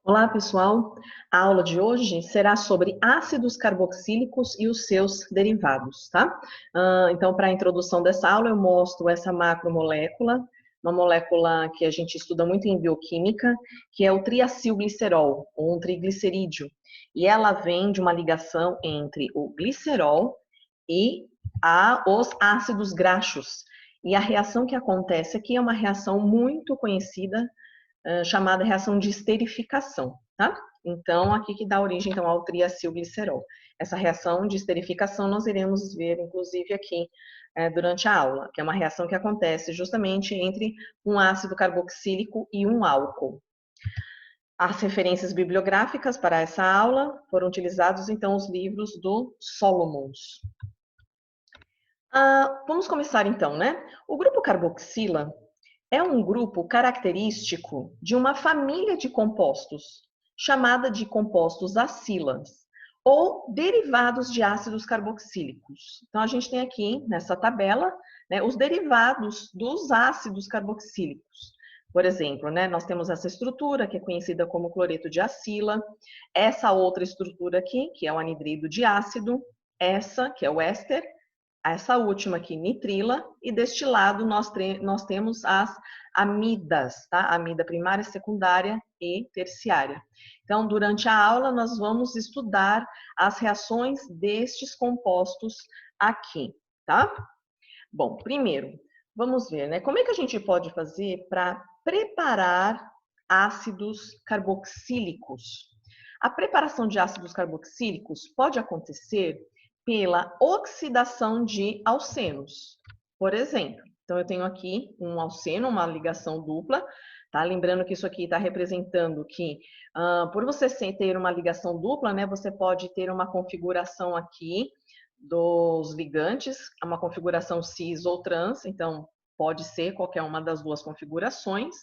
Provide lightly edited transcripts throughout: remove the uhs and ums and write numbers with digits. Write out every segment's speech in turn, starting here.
Olá, pessoal. A aula de hoje será sobre ácidos carboxílicos e os seus derivados, tá? Então, para a introdução dessa aula, eu mostro essa macromolécula, uma molécula que a gente estuda muito em bioquímica, que é o triacilglicerol, ou um triglicerídeo. E ela vem de uma ligação entre o glicerol e os ácidos graxos. E a reação que acontece aqui é uma reação muito conhecida, chamada reação de esterificação, tá? Então, aqui que dá origem então, ao triacilglicerol. Essa reação de esterificação nós iremos ver, inclusive, aqui durante a aula, que é uma reação que acontece justamente entre um ácido carboxílico e um álcool. As referências bibliográficas para essa aula foram utilizados, então, os livros do Solomons. Vamos começar, então, né? O grupo carboxila é um grupo característico de uma família de compostos, chamada de compostos acilas, ou derivados de ácidos carboxílicos. Então, a gente tem aqui, nessa tabela, né, os derivados dos ácidos carboxílicos. Por exemplo, né, nós temos essa estrutura, que é conhecida como cloreto de acila, essa outra estrutura aqui, que é o anidrido de ácido, essa, que é o éster, essa última aqui, nitrila, e deste lado nós temos as amidas, tá? Amida primária, secundária e terciária. Então, durante a aula, nós vamos estudar as reações destes compostos aqui, tá? Bom, primeiro, vamos ver, né? Como é que a gente pode fazer para preparar ácidos carboxílicos? A preparação de ácidos carboxílicos pode acontecer pela oxidação de alcenos. Por exemplo, então eu tenho aqui um alceno, uma ligação dupla, tá? Lembrando que isso aqui está representando que, por você ter uma ligação dupla, né, você pode ter uma configuração aqui dos ligantes, uma configuração cis ou trans, então pode ser qualquer uma das duas configurações,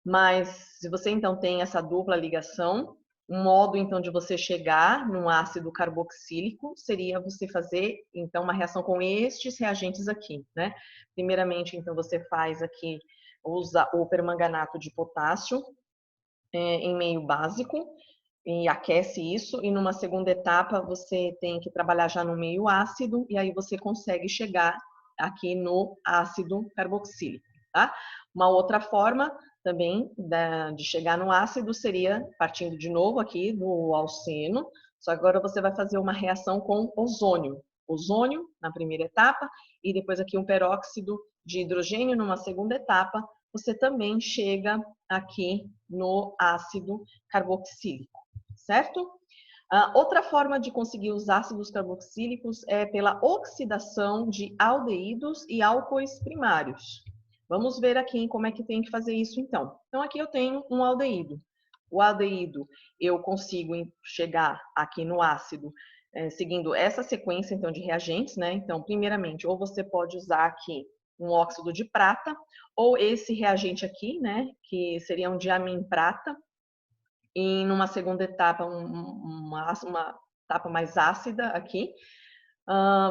mas se você então tem essa dupla ligação, um modo então de você chegar num ácido carboxílico seria você fazer então uma reação com estes reagentes aqui, né? Primeiramente, então você faz aqui, usa o permanganato de potássio em meio básico, e aquece isso, e numa segunda etapa você tem que trabalhar já no meio ácido, e aí você consegue chegar aqui no ácido carboxílico, tá? Uma outra forma também de chegar no ácido seria partindo de novo aqui do alceno, só que agora você vai fazer uma reação com ozônio. Ozônio na primeira etapa, e depois aqui um peróxido de hidrogênio numa segunda etapa, você também chega aqui no ácido carboxílico, certo? Outra forma de conseguir os ácidos carboxílicos é pela oxidação de aldeídos e álcoois primários. Vamos ver aqui como é que tem que fazer isso, então. Então, aqui eu tenho um aldeído. O aldeído, eu consigo chegar aqui no ácido seguindo essa sequência, então, de reagentes, né? Então, primeiramente, ou você pode usar aqui um óxido de prata, ou esse reagente aqui, né, que seria um diamim prata, e numa segunda etapa, uma etapa mais ácida aqui,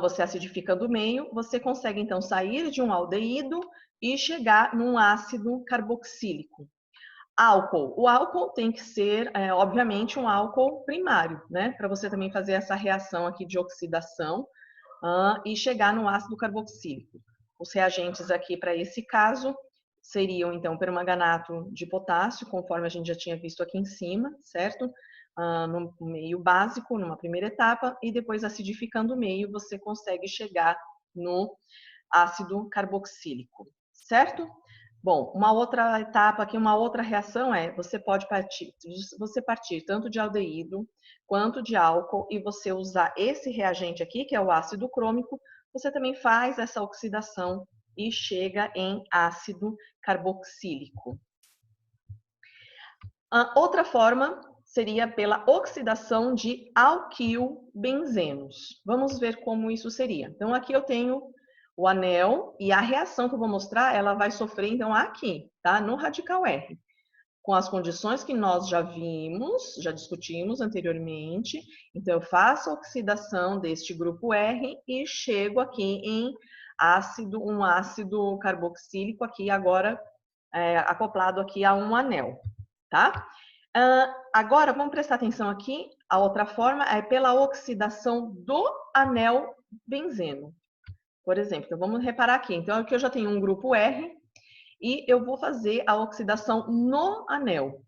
você acidifica do meio, você consegue então sair de um aldeído e chegar num ácido carboxílico. Álcool. O álcool tem que ser, obviamente, um álcool primário, né, para você também fazer essa reação aqui de oxidação e chegar no ácido carboxílico. Os reagentes aqui para esse caso seriam, então, permanganato de potássio, conforme a gente já tinha visto aqui em cima, certo? No meio básico, numa primeira etapa, e depois acidificando o meio, você consegue chegar no ácido carboxílico, certo? Bom, uma outra etapa aqui, uma outra reação é, você partir tanto de aldeído quanto de álcool e você usar esse reagente aqui, que é o ácido crômico, você também faz essa oxidação e chega em ácido carboxílico. Outra forma seria pela oxidação de alquilbenzenos. Vamos ver como isso seria. Então, aqui eu tenho o anel e a reação que eu vou mostrar, ela vai sofrer, então, aqui, tá? No radical R. Com as condições que nós já vimos, já discutimos anteriormente. Então, eu faço a oxidação deste grupo R e chego aqui em um ácido carboxílico aqui agora acoplado aqui a um anel, tá? Agora, vamos prestar atenção aqui. A outra forma é pela oxidação do anel benzeno. Por exemplo, então vamos reparar aqui. Então, aqui eu já tenho um grupo R e eu vou fazer a oxidação no anel.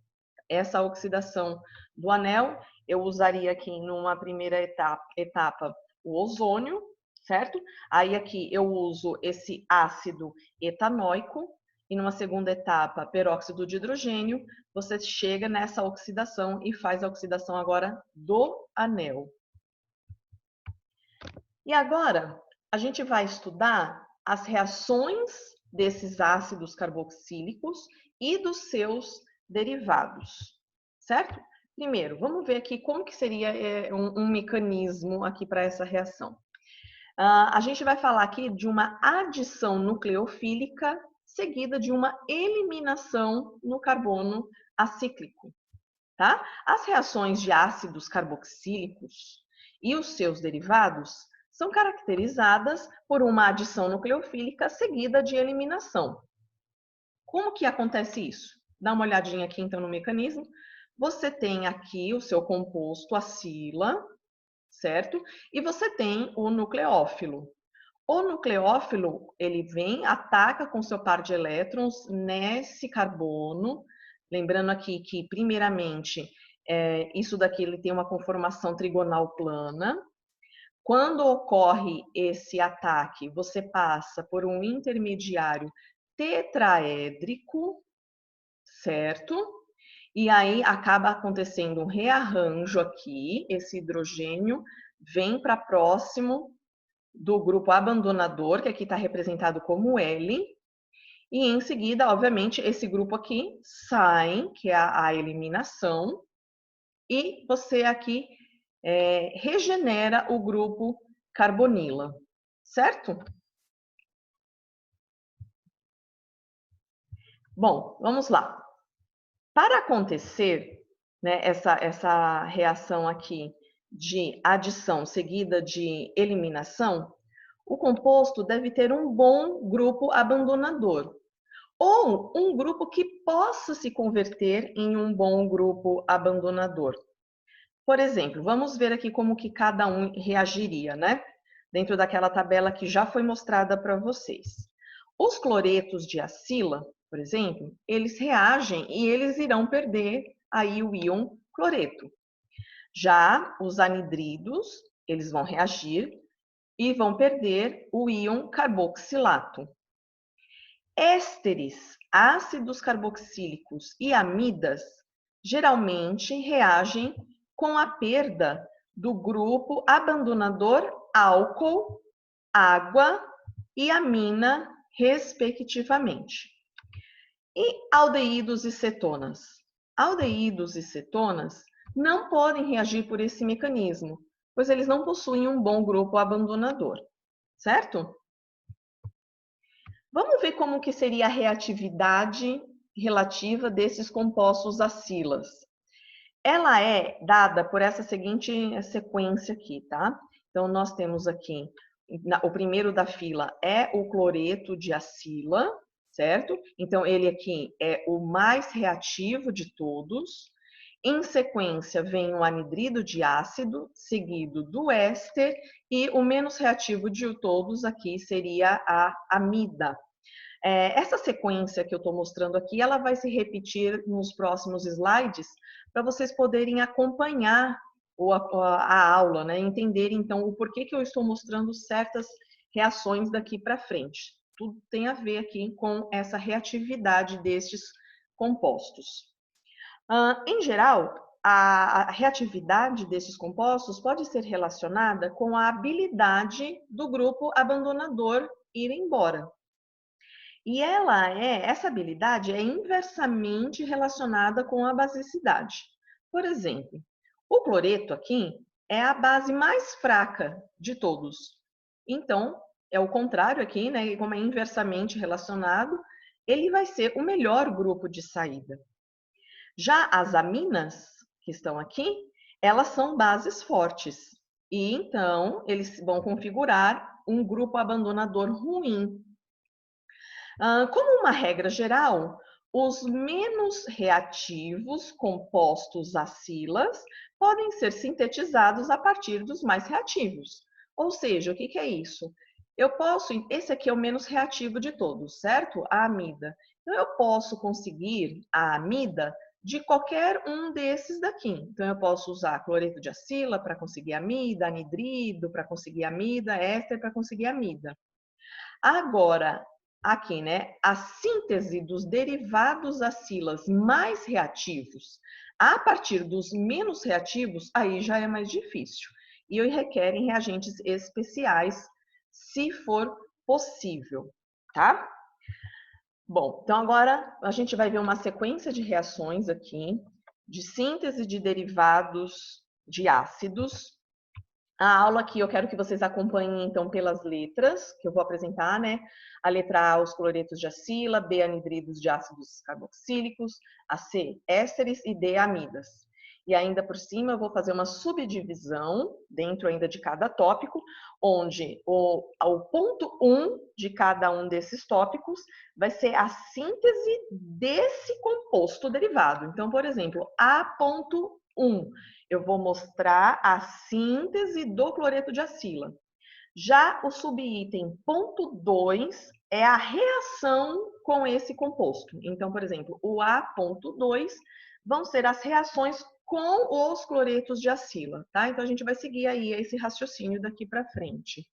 Essa oxidação do anel, eu usaria aqui numa primeira etapa o ozônio, certo? Aí aqui eu uso esse ácido etanóico e numa segunda etapa, peróxido de hidrogênio, você chega nessa oxidação e faz a oxidação agora do anel. E agora, a gente vai estudar as reações desses ácidos carboxílicos e dos seus derivados, certo? Primeiro, vamos ver aqui como que seria um mecanismo aqui para essa reação. A gente vai falar aqui de uma adição nucleofílica seguida de uma eliminação no carbono acíclico, tá? As reações de ácidos carboxílicos e os seus derivados são caracterizadas por uma adição nucleofílica seguida de eliminação. Como que acontece isso? Dá uma olhadinha aqui então no mecanismo. Você tem aqui o seu composto acila, certo? E você tem o nucleófilo. O nucleófilo, ele vem, ataca com seu par de elétrons nesse carbono. Lembrando aqui que, primeiramente, isso daqui ele tem uma conformação trigonal plana. Quando ocorre esse ataque, você passa por um intermediário tetraédrico, certo? E aí acaba acontecendo um rearranjo aqui, esse hidrogênio vem para próximo do grupo abandonador, que aqui está representado como L, e em seguida, obviamente, esse grupo aqui sai, que é a eliminação, e você aqui regenera o grupo carbonila, certo? Bom, vamos lá. Para acontecer, né, essa reação aqui de adição seguida de eliminação, o composto deve ter um bom grupo abandonador, ou um grupo que possa se converter em um bom grupo abandonador. Por exemplo, vamos ver aqui como que cada um reagiria, né? Dentro daquela tabela que já foi mostrada para vocês. Os cloretos de acila, por exemplo, eles reagem e eles irão perder aí o íon cloreto. Já os anidridos, eles vão reagir e vão perder o íon carboxilato. Ésteres, ácidos carboxílicos e amidas geralmente reagem com a perda do grupo abandonador álcool, água e amina, respectivamente. E aldeídos e cetonas? Aldeídos e cetonas não podem reagir por esse mecanismo, pois eles não possuem um bom grupo abandonador, certo? Vamos ver como que seria a reatividade relativa desses compostos acilas. Ela é dada por essa seguinte sequência aqui, tá? Então, nós temos aqui, o primeiro da fila é o cloreto de acila, certo? Então, ele aqui é o mais reativo de todos. Em sequência, vem o anidrido de ácido, seguido do éster, e o menos reativo de todos aqui seria a amida. Essa sequência que eu estou mostrando aqui, ela vai se repetir nos próximos slides, para vocês poderem acompanhar a aula, né? Entender, então, o porquê que eu estou mostrando certas reações daqui para frente. Tudo tem a ver aqui com essa reatividade destes compostos. Em geral, a reatividade desses compostos pode ser relacionada com a habilidade do grupo abandonador ir embora. E essa habilidade é inversamente relacionada com a basicidade. Por exemplo, o cloreto aqui é a base mais fraca de todos. Então, é o contrário aqui, né? Como é inversamente relacionado, ele vai ser o melhor grupo de saída. Já as aminas, que estão aqui, elas são bases fortes. E então, eles vão configurar um grupo abandonador ruim. Como uma regra geral, os menos reativos compostos acilas podem ser sintetizados a partir dos mais reativos. Ou seja, o que é isso? Eu posso, esse aqui é o menos reativo de todos, certo? A amida. Então, eu posso conseguir a amida de qualquer um desses daqui. Então, eu posso usar cloreto de acila para conseguir amida, anidrido para conseguir amida, éster para conseguir amida. Agora, aqui, né, a síntese dos derivados acilas mais reativos a partir dos menos reativos, aí já é mais difícil. E requerem reagentes especiais, se for possível, tá? Bom, então agora a gente vai ver uma sequência de reações aqui, de síntese de derivados de ácidos. A aula aqui eu quero que vocês acompanhem então pelas letras, que eu vou apresentar, né? A letra A, os cloretos de acila, B, anidridos de ácidos carboxílicos, a C, ésteres e D, amidas. E ainda por cima eu vou fazer uma subdivisão dentro ainda de cada tópico, onde o ponto 1 de cada um desses tópicos vai ser a síntese desse composto derivado. Então, por exemplo, A.1, eu vou mostrar a síntese do cloreto de acila. Já o subitem ponto 2 é a reação com esse composto. Então, por exemplo, o A.2 vão ser as reações com os cloretos de acila, tá? Então, a gente vai seguir aí esse raciocínio daqui para frente.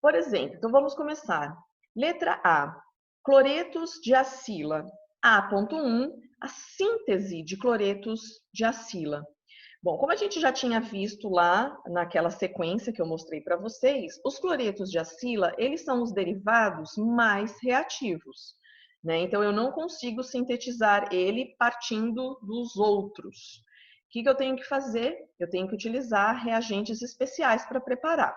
Por exemplo, então vamos começar. Letra A, cloretos de acila. A.1, a síntese de cloretos de acila. Bom, como a gente já tinha visto lá naquela sequência que eu mostrei para vocês, os cloretos de acila, eles são os derivados mais reativos, né? Então, eu não consigo sintetizar ele partindo dos outros. O que eu tenho que fazer? Eu tenho que utilizar reagentes especiais para preparar.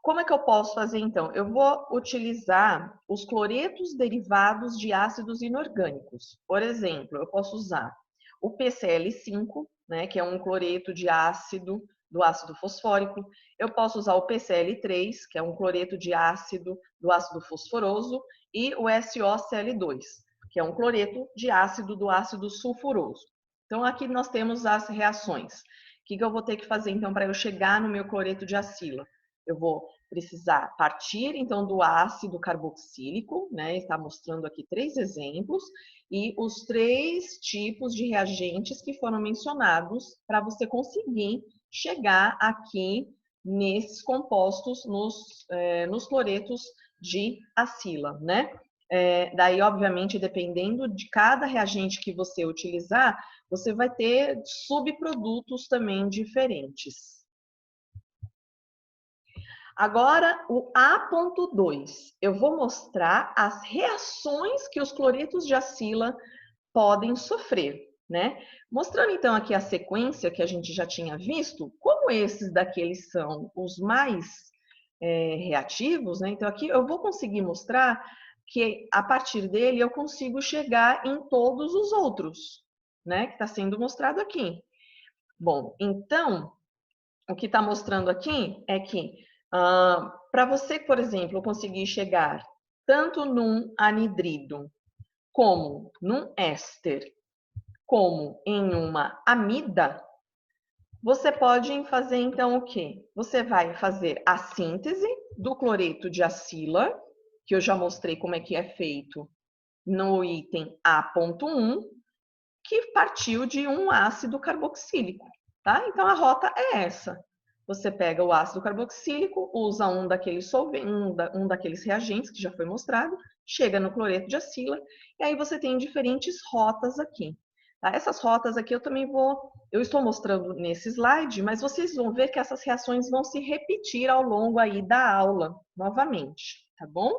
Como é que eu posso fazer então? Eu vou utilizar os cloretos derivados de ácidos inorgânicos. Por exemplo, eu posso usar o PCl5, né, que é um cloreto de ácido do ácido fosfórico. Eu posso usar o PCl3, que é um cloreto de ácido do ácido fosforoso, e o SOCl2, que é um cloreto de ácido do ácido sulfuroso. Então, aqui nós temos as reações. O que eu vou ter que fazer, então, para eu chegar no meu cloreto de acila? Eu vou precisar partir, então, do ácido carboxílico, né? Está mostrando aqui 3 exemplos, e os 3 tipos de reagentes que foram mencionados para você conseguir chegar aqui nesses compostos, nos cloretos de acila, né? Daí, obviamente, dependendo de cada reagente que você utilizar, você vai ter subprodutos também diferentes. Agora, o A.2, eu vou mostrar as reações que os cloretos de acila podem sofrer, né? Mostrando então aqui a sequência que a gente já tinha visto, como esses daqui eles são os mais reativos, né? Então aqui eu vou conseguir mostrar que a partir dele eu consigo chegar em todos os outros, né? Que está sendo mostrado aqui. Bom, então, o que está mostrando aqui é que para você, por exemplo, conseguir chegar tanto num anidrido, como num éster, como em uma amida, você pode fazer então o quê? Você vai fazer a síntese do cloreto de acila, que eu já mostrei como é que é feito no item A.1, que partiu de um ácido carboxílico, tá? Então a rota é essa. Você pega o ácido carboxílico, usa um daqueles daqueles reagentes que já foi mostrado, chega no cloreto de acila, e aí você tem diferentes rotas aqui. Tá? Essas rotas aqui eu estou mostrando nesse slide, mas vocês vão ver que essas reações vão se repetir ao longo aí da aula, novamente, tá bom?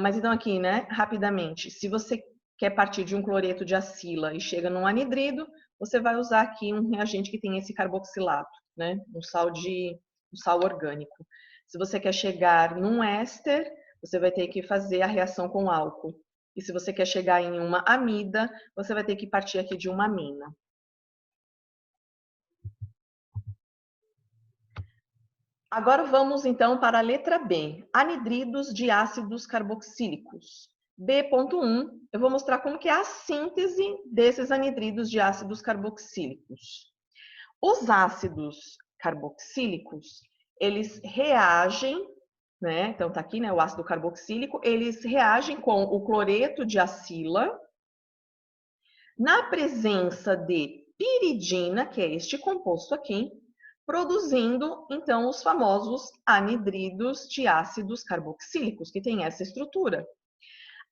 Mas então aqui, né, rapidamente, se você quer partir de um cloreto de acila e chega num anidrido, você vai usar aqui um reagente que tem esse carboxilato, né, um sal orgânico. Se você quer chegar num éster, você vai ter que fazer a reação com álcool. E se você quer chegar em uma amida, você vai ter que partir aqui de uma amina. Agora vamos então para a letra B, anidridos de ácidos carboxílicos. B.1, eu vou mostrar como que é a síntese desses anidridos de ácidos carboxílicos. Os ácidos carboxílicos, eles reagem, né? Então tá aqui, né, o ácido carboxílico, eles reagem com o cloreto de acila na presença de piridina, que é este composto aqui, produzindo então os famosos anidridos de ácidos carboxílicos, que tem essa estrutura.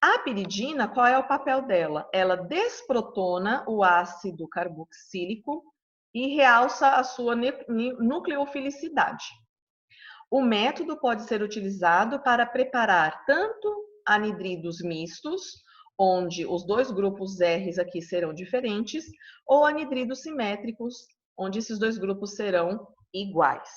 A piridina, qual é o papel dela? Ela desprotona o ácido carboxílico e realça a sua nucleofilicidade. O método pode ser utilizado para preparar tanto anidridos mistos, onde os dois grupos R aqui serão diferentes, ou anidridos simétricos, onde esses dois grupos serão iguais.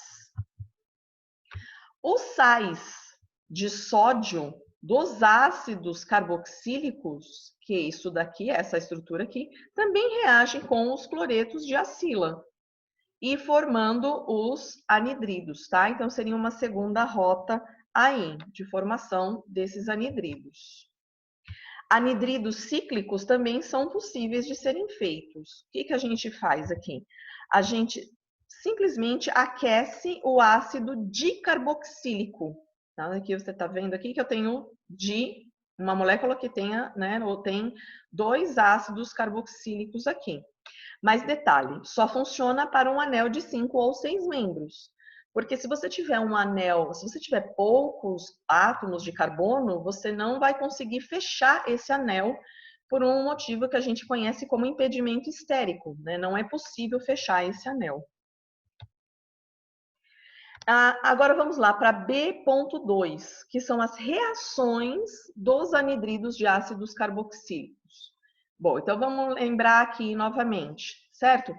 Os sais de sódio dos ácidos carboxílicos, que é isso daqui, essa estrutura aqui, também reagem com os cloretos de acila e formando os anidridos, tá? Então seria uma segunda rota aí de formação desses anidridos. Anidridos cíclicos também são possíveis de serem feitos. O que a gente faz aqui? A gente simplesmente aquece o ácido dicarboxílico. Tá? Aqui você está vendo aqui que eu tenho uma molécula que tenha, né, ou tem 2 ácidos carboxílicos aqui. Mas detalhe, só funciona para um anel de 5 ou 6 membros. Porque se você tiver um anel, se você tiver poucos átomos de carbono, você não vai conseguir fechar esse anel por um motivo que a gente conhece como impedimento estérico, né? Não é possível fechar esse anel. Agora vamos lá para B.2, que são as reações dos anidridos de ácidos carboxílicos. Bom, então vamos lembrar aqui novamente, certo?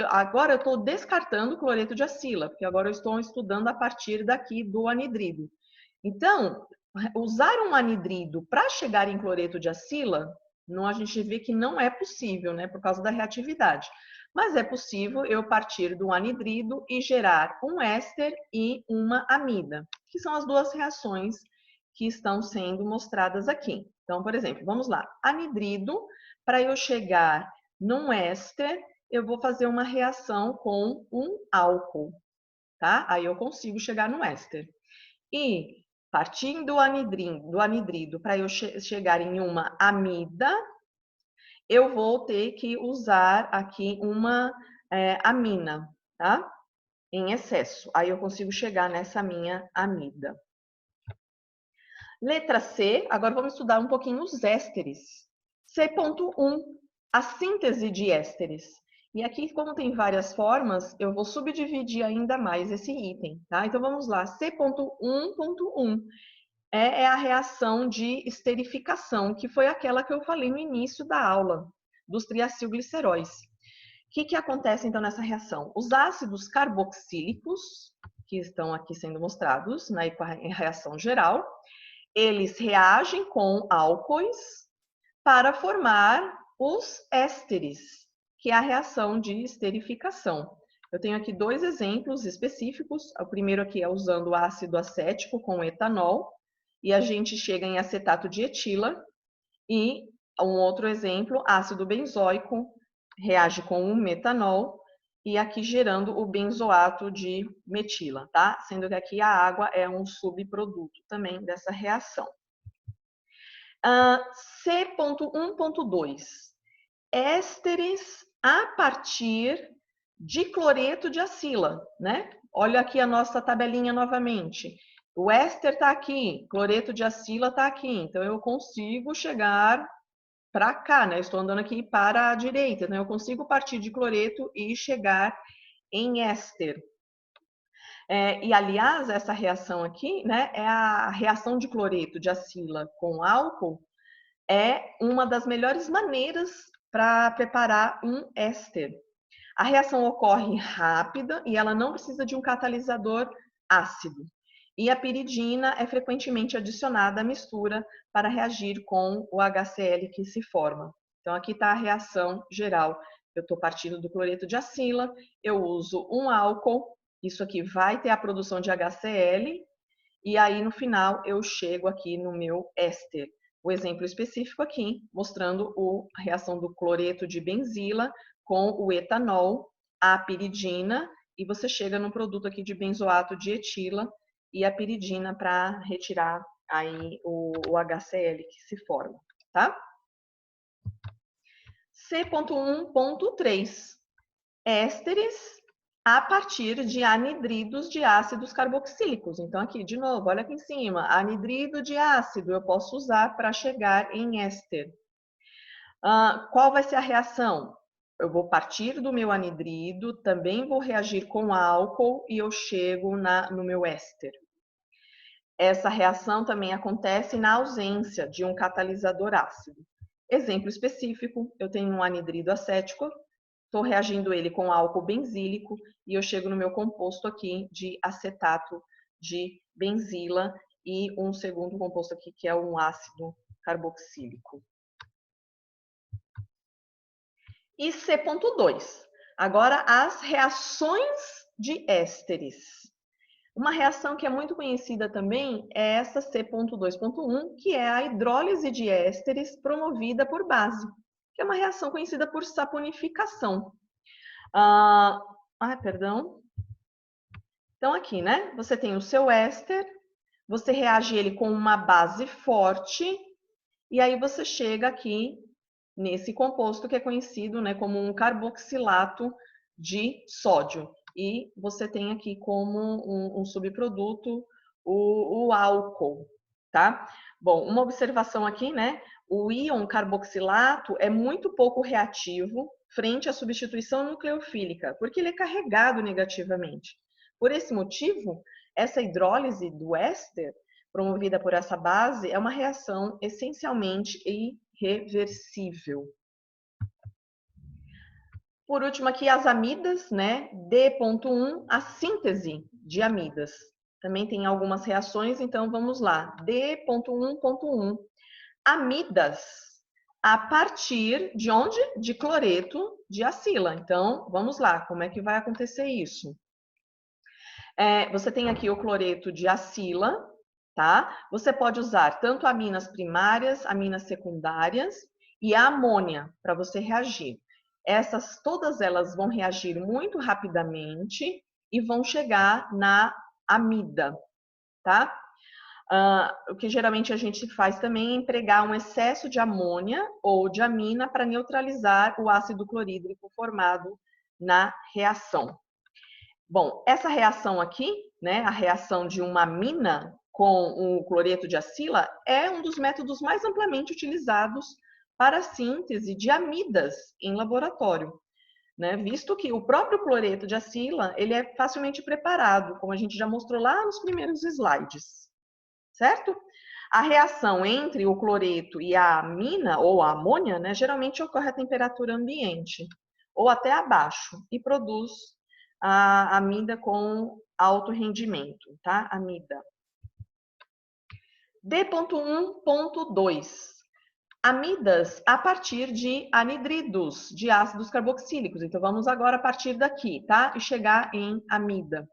Agora eu estou descartando o cloreto de acila, porque agora eu estou estudando a partir daqui do anidrido. Então, usar um anidrido para chegar em cloreto de acila, a gente vê que não é possível, né, por causa da reatividade. Mas é possível eu partir do anidrido e gerar um éster e uma amida, que são as duas reações que estão sendo mostradas aqui. Então, por exemplo, vamos lá. Anidrido, para eu chegar num éster, eu vou fazer uma reação com um álcool, tá? Aí eu consigo chegar no éster. E partindo do anidrido para eu chegar em uma amida, eu vou ter que usar aqui uma amina, tá? Em excesso. Aí eu consigo chegar nessa minha amida. Letra C, agora vamos estudar um pouquinho os ésteres. C.1, a síntese de ésteres. E aqui, como tem várias formas, eu vou subdividir ainda mais esse item, tá? Então vamos lá, C.1.1 é a reação de esterificação, que foi aquela que eu falei no início da aula, dos triacilgliceróis. O que acontece então nessa reação? Os ácidos carboxílicos, que estão aqui sendo mostrados na reação geral, eles reagem com álcoois para formar os ésteres, que é a reação de esterificação. Eu tenho aqui 2 exemplos específicos. O primeiro aqui é usando o ácido acético com etanol, e a gente chega em acetato de etila. E um outro exemplo, ácido benzoico, reage com o metanol, e aqui gerando o benzoato de metila, tá? Sendo que aqui a água é um subproduto também dessa reação. C.1.2, ésteres a partir de cloreto de acila, né? Olha aqui a nossa tabelinha novamente. O éster está aqui, cloreto de acila está aqui, então eu consigo chegar para cá, né? Eu estou andando aqui para a direita, né? Eu consigo partir de cloreto e chegar em éster. E, aliás, essa reação aqui, né, é a reação de cloreto de acila com álcool, é uma das melhores maneiras para preparar um éster. A reação ocorre rápida e ela não precisa de um catalisador ácido. E a piridina é frequentemente adicionada à mistura para reagir com o HCl que se forma. Então, aqui está a reação geral. Eu estou partindo do cloreto de acila, eu uso um álcool, isso aqui vai ter a produção de HCl, e aí no final eu chego aqui no meu éster. o exemplo específico aqui, mostrando a reação do cloreto de benzila com o etanol, a piridina, e você chega num produto aqui de benzoato de etila e a piridina para retirar aí o HCl que se forma, tá? C.1.3, ésteres a partir de anidridos de ácidos carboxílicos. Então, aqui, de novo, olha aqui em cima, anidrido de ácido eu posso usar para chegar em éster. Qual vai ser a reação? Eu vou partir do meu anidrido, também vou reagir com álcool e eu chego no meu éster. Essa reação também acontece na ausência de um catalisador ácido. Exemplo específico, eu tenho um anidrido acético, estou reagindo ele com álcool benzílico e eu chego no meu composto aqui de acetato de benzila e um segundo composto aqui que é um ácido carboxílico. E C.2, agora as reações de ésteres. Uma reação que é muito conhecida também é essa C.2.1, que é a hidrólise de ésteres promovida por base, que é uma reação conhecida por saponificação. Perdão. Então, aqui, né? Você tem o seu éster, você reage ele com uma base forte, e aí você chega aqui nesse composto que é conhecido, né, como um carboxilato de sódio. E você tem aqui como um subproduto o álcool, tá? Bom, uma observação aqui, né? O íon carboxilato é muito pouco reativo frente à substituição nucleofílica, porque ele é carregado negativamente. Por esse motivo, essa hidrólise do éster, promovida por essa base, é uma reação essencialmente irreversível. Por último aqui, as amidas, né? D.1, a síntese de amidas. Também tem algumas reações, então vamos lá. D.1.1, amidas a partir de onde? De cloreto de acila. Então, vamos lá, como é que vai acontecer isso? Você tem aqui o cloreto de acila, tá? Você pode usar tanto aminas primárias, aminas secundárias e a amônia para você reagir. Todas elas vão reagir muito rapidamente e vão chegar na amida, tá? O que geralmente a gente faz também é empregar um excesso de amônia ou de amina para neutralizar o ácido clorídrico formado na reação. Bom, essa reação aqui, né, a reação de uma amina com o cloreto de acila, é um dos métodos mais amplamente utilizados para a síntese de amidas em laboratório, né? Visto que o próprio cloreto de acila, ele é facilmente preparado, como a gente já mostrou lá nos primeiros slides, certo? A reação entre o cloreto e a amina, ou a amônia, né, geralmente ocorre a temperatura ambiente, ou até abaixo, e produz a amida com alto rendimento, tá? Amida. D.1.2, amidas a partir de anidridos de ácidos carboxílicos. Então, vamos agora a partir daqui, tá? E chegar em amida.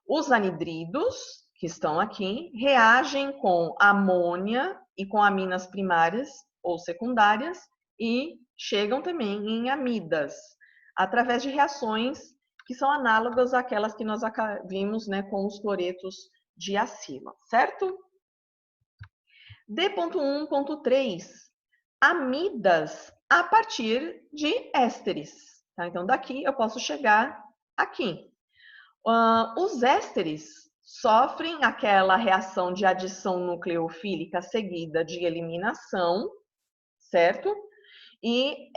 Os anidridos, que estão aqui, reagem com amônia e com aminas primárias ou secundárias e chegam também em amidas, através de reações que são análogas àquelas que nós vimos, né, com os cloretos de acila, certo? D.1.3, amidas a partir de ésteres. Tá? Então, daqui eu posso chegar aqui. Os ésteres sofrem aquela reação de adição nucleofílica seguida de eliminação, certo? E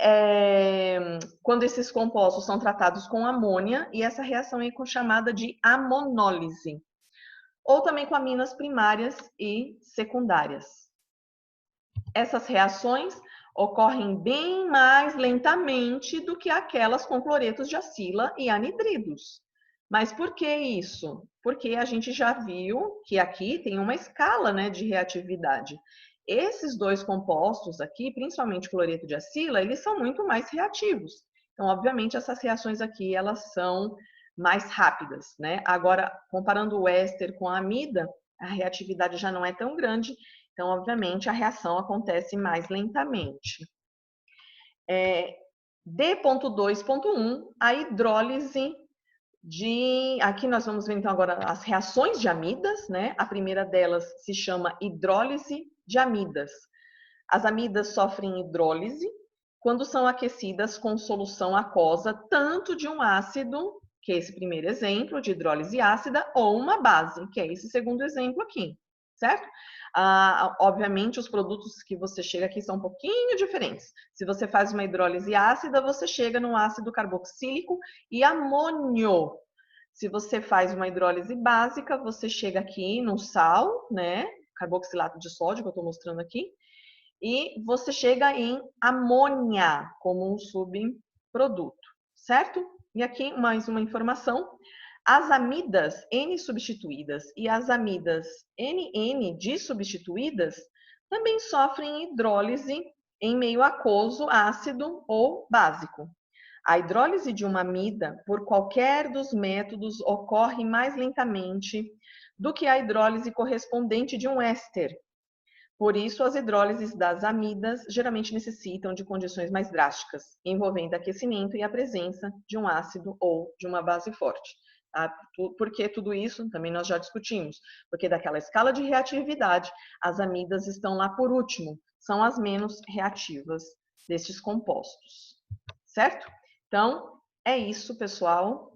quando esses compostos são tratados com amônia, e essa reação é chamada de amonólise, ou também com aminas primárias e secundárias. Essas reações ocorrem bem mais lentamente do que aquelas com cloretos de acila e anidridos. Mas por que isso? Porque a gente já viu que aqui tem uma escala, né, de reatividade. Esses dois compostos aqui, principalmente cloreto de acila, eles são muito mais reativos. Então, obviamente, essas reações aqui, elas são mais rápidas, né? Agora, comparando o éster com a amida, a reatividade já não é tão grande. Então, obviamente, a reação acontece mais lentamente. D.2.1, a hidrólise aqui nós vamos ver então agora as reações de amidas, né? A primeira delas se chama hidrólise de amidas. As amidas sofrem hidrólise quando são aquecidas com solução aquosa, tanto de um ácido, que é esse primeiro exemplo, de hidrólise ácida, ou uma base, que é esse segundo exemplo aqui, certo? Obviamente, os produtos que você chega aqui são um pouquinho diferentes. Se você faz uma hidrólise ácida, você chega num ácido carboxílico e amônio. Se você faz uma hidrólise básica, você chega aqui no sal, né? Carboxilato de sódio, que eu estou mostrando aqui, e você chega em amônia como um subproduto, certo? E aqui mais uma informação. As amidas N-substituídas e as amidas NN dissubstituídas também sofrem hidrólise em meio aquoso, ácido ou básico. A hidrólise de uma amida, por qualquer dos métodos, ocorre mais lentamente do que a hidrólise correspondente de um éster. Por isso, as hidrólises das amidas geralmente necessitam de condições mais drásticas, envolvendo aquecimento e a presença de um ácido ou de uma base forte. Tá? Por que tudo isso? Também nós já discutimos. Porque daquela escala de reatividade, as amidas estão lá por último, são as menos reativas destes compostos. Certo? Então, é isso, pessoal.